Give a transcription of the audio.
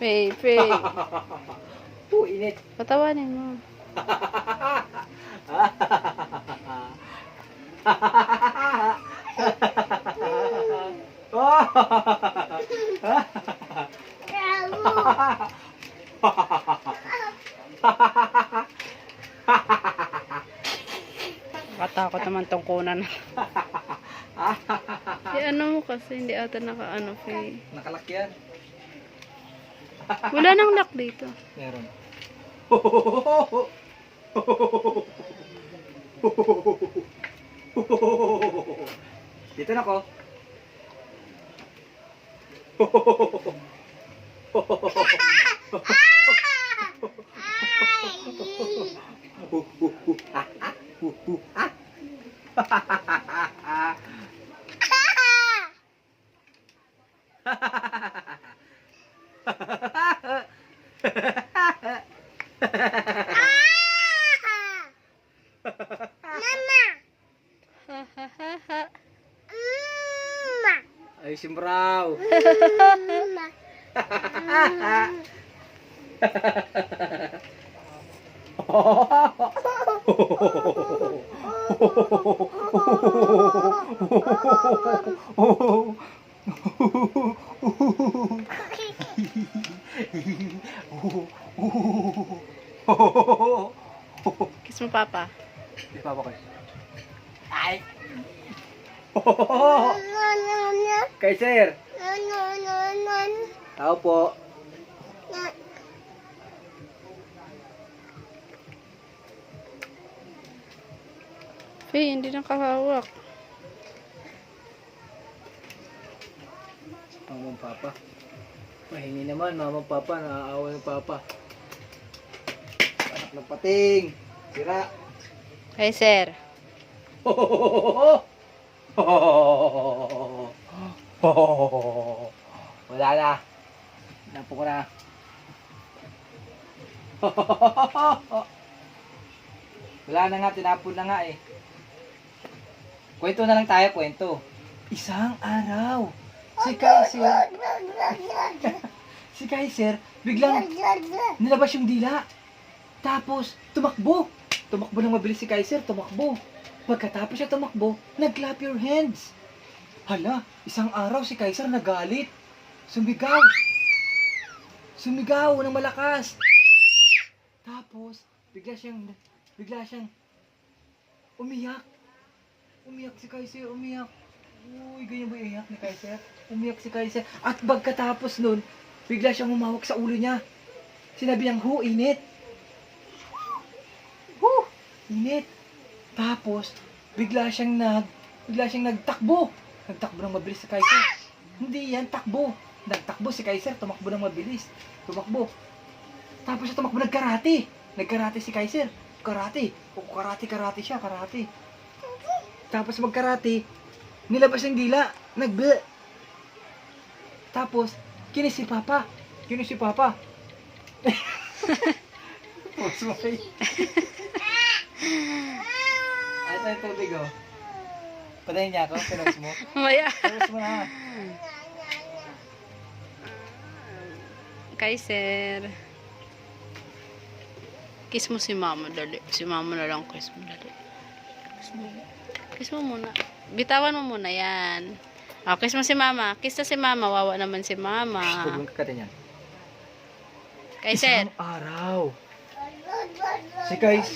Faye, Faye. Init. Patawanin mo. Katakot naman tong kunan. Ano mo kasi, hindi ata naka-ano, Faye. Nakalakyan. Wala nang lock dito. Meron. Dito na ko. Ay, simbraw. Kiss mo, Papa. Di pa ba kayo? Ay! Kay sir! Tao po. Faye, hindi nakahawak. Mamang papa. Mahingi naman, mamang papa. Naaawa ng papa. Anak ng pating. Sira. Hey, sir. Wala na. Napo ko na. Wala na nga, tinapon na nga eh. Kwento na lang tayo, kwento. Isang araw, si Kaiser, biglang nilabas yung dila. Tapos, tumakbo. Tumakbo nang mabilis si Kaiser, tumakbo. Pagkatapos siya tumakbo, nag-clap your hands. Hala, isang araw si Kaiser nagalit. Sumigaw. Sumigaw ng malakas. Tapos, bigla siyang umiyak. Umiyak si Kaiser, umiyak. Uy, ganyan ba iyak ni Kaiser? Umiyak si Kaiser. At pagkatapos nun, bigla siyang humawak sa ulo niya. Sinabi niyang, init. Init. Tapos, bigla siyang nagtakbo. Nagtakbo ng mabilis si Kaiser. Hindi yan, takbo. Nagtakbo si Kaiser, tumakbo ng mabilis. Tumakbo. Tapos siya tumakbo, nagkarate. Nagkarate si Kaiser. Karate. Karate siya, karate. Tapos magkarate, nilabas yung dila. Nagbe. Tapos, kinis si Papa. Post mo kayo. Ito yung tubig oh. Patayin niya ako, pinos mo. Maya. Pinos mo na. Kaiser. Kiss mo si Mama, dali. Si Mama na lang kiss mo, dali. Kiss mo muna. Bitawan mo muna yan. Oh, kiss mo si Mama. Kiss na si Mama. Wawa naman si Mama. Huwag mong kakatin yan. Kaiser. Isang araw. Si Kaiser.